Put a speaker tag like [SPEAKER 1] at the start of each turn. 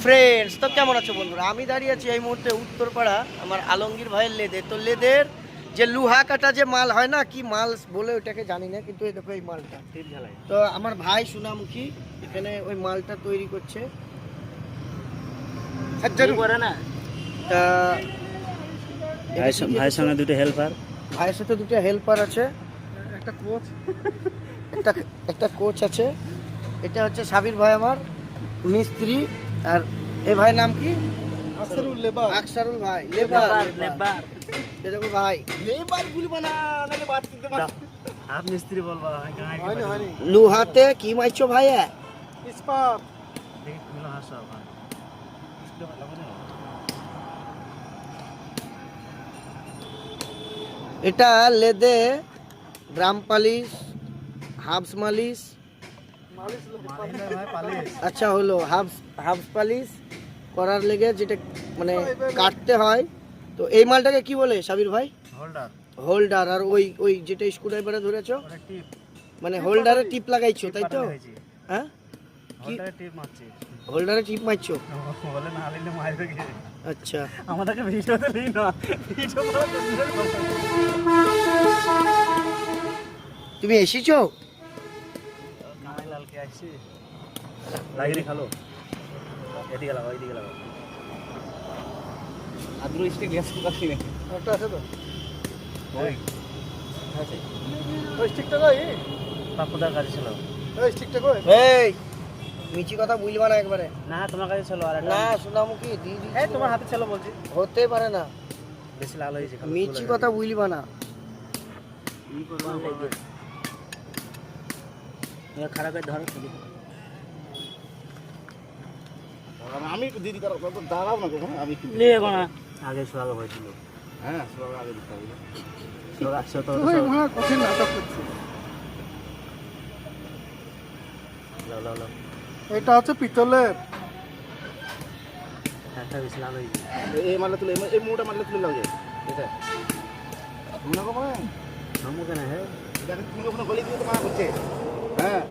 [SPEAKER 1] Friends, তো কেমন আছো বন্ধুরা? আমি দাঁড়িয়ে আছি এই মুহূর্তে উত্তরপাড়া আমার আলমগীর ভাইয়ের লেদে। তো লেদের যে লুহা কাটা যে মাল হয় না, কি মাল বলে ওটাকে জানি না, কিন্তু এই দেখো এই মালটা। তো আমার ভাই সোনামুখী এখানে ওই মালটা তৈরি করছে।
[SPEAKER 2] না
[SPEAKER 1] তা
[SPEAKER 2] ভাইয়ের সঙ্গে দুটো হেল্পার,
[SPEAKER 1] ভাইয়ের সাথে দুটো হেল্পার আছে,
[SPEAKER 3] একটা কোচ,
[SPEAKER 1] একটা কোচ আছে। এটা হচ্ছে সাবির ভাই আমার মিস্ত্রি। আর এই ভাইয়ের নাম কি?
[SPEAKER 3] আকসারুল লেবার।
[SPEAKER 1] আকসারুল ভাই লেবার।
[SPEAKER 2] লেবার
[SPEAKER 1] এই দেখো ভাই,
[SPEAKER 3] লেবার বলবো না, নালে বাদ দিতে পারো।
[SPEAKER 2] आप मिस्त्री बोलबा
[SPEAKER 3] হয়নি হয়নি।
[SPEAKER 1] লুহাতে কি মাইছো ভাই?
[SPEAKER 3] ইস্পাত
[SPEAKER 1] এটা লেদে গ্রাম পালিশ, হাবস মালিশ,
[SPEAKER 3] মালিশ পালিশ।
[SPEAKER 1] আচ্ছা হলো হাবস পালিশ করার লেগে যেটা মানে কাটতে হয়। তো এই মালটাকে কি বলে সাবির ভাই?
[SPEAKER 2] Holder
[SPEAKER 1] holder. আর ওই ওই যেটা স্ক্রুড্রাইভারে ধরেছো
[SPEAKER 2] ওটা টিপ
[SPEAKER 1] মানে হোল্ডারে টিপ লাগাইছো, তাই তো? হ্যাঁ,
[SPEAKER 2] হোল্ডারে টিপ মারছে
[SPEAKER 1] হোল্ডারে টিপ মারছো।
[SPEAKER 2] বলে না আলিলে মারবে কি?
[SPEAKER 1] আচ্ছা,
[SPEAKER 2] আমাদেরকে ভিডিওতে দিই না, ভিডিও
[SPEAKER 1] তুমি এসেছো?
[SPEAKER 2] কামাই লালকে আসছি লাগিয়ে খালো। এদিকে লাগাও, এদিকে লাগাও। আদ্রু স্টিক গ্যাস পাচ্ছি না।
[SPEAKER 3] একটা আছে তো,
[SPEAKER 2] ওই আছে
[SPEAKER 3] ওই স্টিকটা কই?
[SPEAKER 2] পাপুদার কাছে ছিল
[SPEAKER 3] ওই স্টিকটা কই?
[SPEAKER 1] এই মিছি কথা বুঝবা না একবারে।
[SPEAKER 2] না, তোমার কাছে ছিল। আর
[SPEAKER 1] না সোনামুখী দিদি,
[SPEAKER 2] এই তোমার হাতে ছিল বলছি।
[SPEAKER 1] হতে পারে না,
[SPEAKER 2] বেশি লাল হয়েছে।
[SPEAKER 1] মিছি কথা বুঝবা না।
[SPEAKER 2] খারাপ করে ধরো।
[SPEAKER 3] আমি দিদি তার দাঁড়াও না কখনো, আমি
[SPEAKER 2] নিয়ে না আগে সোয়াগ হয়েছিল।
[SPEAKER 3] হ্যাঁ সব আগে দিতে হবে।
[SPEAKER 2] ওই
[SPEAKER 3] মহা কঠিন নাটক করছে। এটা হচ্ছে পিতলের।
[SPEAKER 2] একটা বেশি লাল হয়েছে।
[SPEAKER 3] এই মারলে তুলে, এই মুটা মারলে তুলে লাগে এটা মনে করো না।
[SPEAKER 2] हमको कहना है
[SPEAKER 3] এটা তুমি ওখানে গলি দিয়ে তো মারা করছে। হ্যাঁ